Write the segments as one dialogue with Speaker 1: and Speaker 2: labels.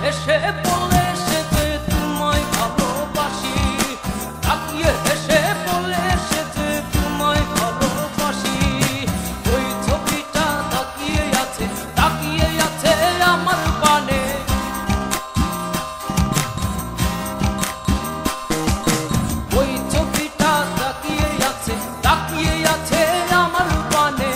Speaker 1: হেসে বলে সে যে তোমায় ভালোবাসি, তাকিয়ে হেসে বলে সে যে তোমায় ভালোবাসি। ওই ছবিটা তাকিয়ে আছে আমার পানে। ওই ছবিটা তাকিয়ে আছে আমার পানে।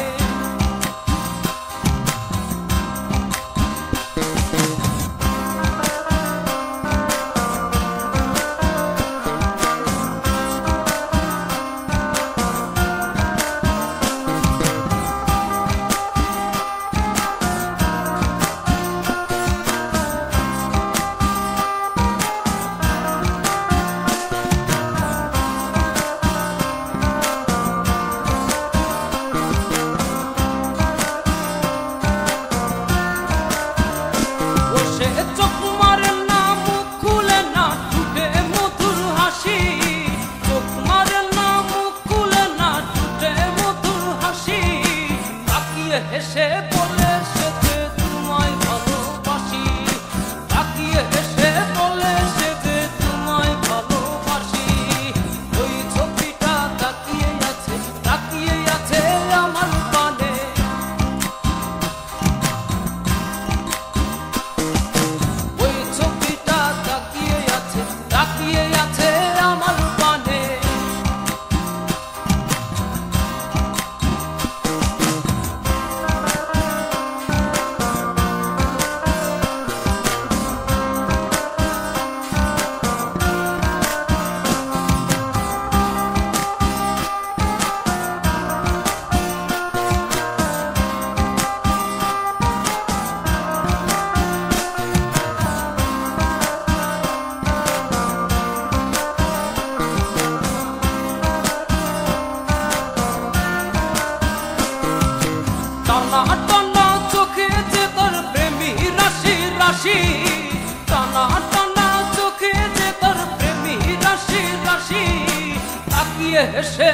Speaker 1: হেসে বলে সে যে তোমায় ভালোবাসি, তাকিয়ে হেসে বলে সে যে তোমায় ভালোবাসি। ওই ছবিটা তাকিয়ে আছে আমার পানে। ওই ছবিটা তাকিয়ে আছে আমার পানে। টানা টানা চোখে যে তার প্রেমী রাশি রাশি, টানা টানা চোখে যে তার প্রেমী রাশি রাশি। তাকিয়ে হেসে